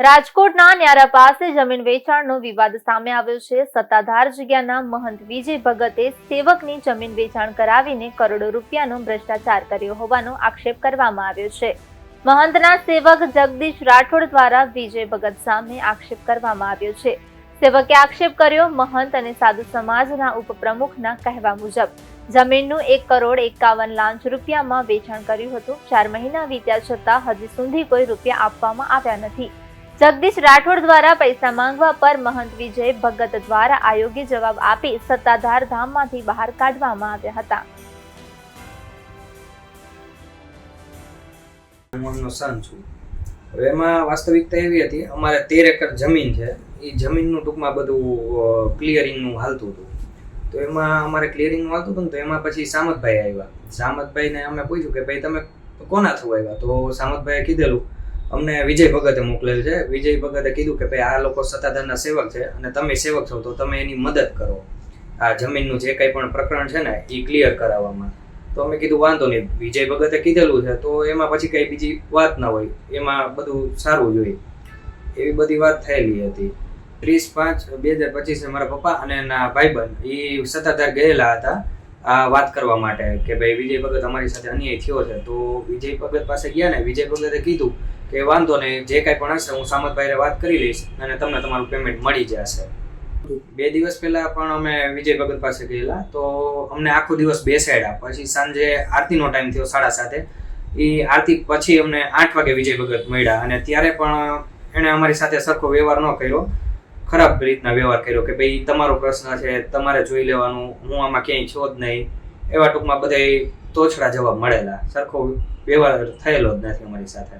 રાજકોટના ન્યારા પાસે જમીન વેચાણનો વિવાદ સામે આવ્યો છે। સત્તાધાર જગ્યાના મહંત વિજય ભગતે સેવકની જમીન વેચાણ કરાવીને કરોડો રૂપિયાનો ભ્રષ્ટાચાર કર્યો હોવાનો આક્ષેપ કરવામાં આવ્યો છે। મહંતના સેવક જગદીશ રાઠોડ દ્વારા વિજય ભગત સામે આક્ષેપ કરવામાં આવ્યો છે। સેવકે આક્ષેપ કર્યો, મહંત અને સાધુ સમાજના ઉપપ્રમુખના કહેવા મુજબ જમીનનું 1,51 લાખ રૂપિયામાં વેચાણ કર્યું હતું। 4 મહિના વીત્યા છતાં હજી સુધી કોઈ રૂપિયા આપવામાં આવ્યા નથી। જગદીશ રાઠોડ દ્વારા પૈસા માંગવા પર મહંત વિજય ભગત દ્વારા અયોગ્ય જવાબ આપી સત્તાધાર ધામમાંથી બહાર કાઢવામાં આવ્યા હતા। હું સન છું। હવે એમાં વાસ્તવિકતા એવી હતી, અમારે 13 એકર જમીન છે। એ જમીનનું ટૂંકમાં બધું ક્લિયરિંગનું હાલતું હતું। તો એમાં અમારે ક્લિયરિંગનું હાલતું હતું ને, તો એમાં પછી સામતભાઈ આવ્યા। સામતભાઈને અમે પૂછ્યું કે ભાઈ તમે કોના થ્રુ આવ્યા? તો સામતભાઈએ કીધેલું અમને વિજય ભગતે મોકલેલ છે। વિજય ભગતે કીધું કે ભાઈ આ લોકો સત્તાધારના સેવક છે અને તમે સેવક છો તો તમે એની મદદ કરો, આ જમીનનું જે કંઈ પણ પ્રકરણ છે ને એ ક્લિયર કરાવવામાં। તો અમે કીધું વાંધો નહીં, વિજય ભગતે કીધેલું છે તો એમાં પછી કંઈ બીજી વાત ના હોય, એમાં બધું સારું જ હોય, એવી બધી વાત થયેલી હતી। 30/5/2025 મારા પપ્પા અને એના ભાઈબંધ એ સત્તાધાર ગયેલા હતા આ વાત કરવા માટે કે ભાઈ વિજય ભગત અમારી સાથે અન્યાય થયો છે। તો વિજય ભગત પાસે ગયા ને વિજય ભગતે કીધું કે વાંધો નહીં, જે કાંઈ પણ હશે હું સામતભાઈને વાત કરી લઈશ અને તમને તમારું પેમેન્ટ મળી જશે। 2 દિવસ પહેલા પણ અમે વિજય ભગત પાસે ગયેલા, તો અમને આખો દિવસ બેસાડ્યા। પછી સાંજે આરતીનો ટાઈમ થયો 7:30, એ આરતી પછી અમને 8 વાગે વિજય ભગત મળ્યા અને ત્યારે પણ એણે અમારી સાથે સરખો વ્યવહાર ન કર્યો, ખરાબ રીતના વ્યવહાર કર્યો કે ભાઈ તમારો પ્રશ્ન છે, તમારે જોઈ લેવાનું, હું આમાં ક્યાંય છો જ નહીં, એવા ટૂંકમાં બધા તોછડા જવાબ મળેલા, સરખો વ્યવહાર થયેલો જ નથી અમારી સાથે।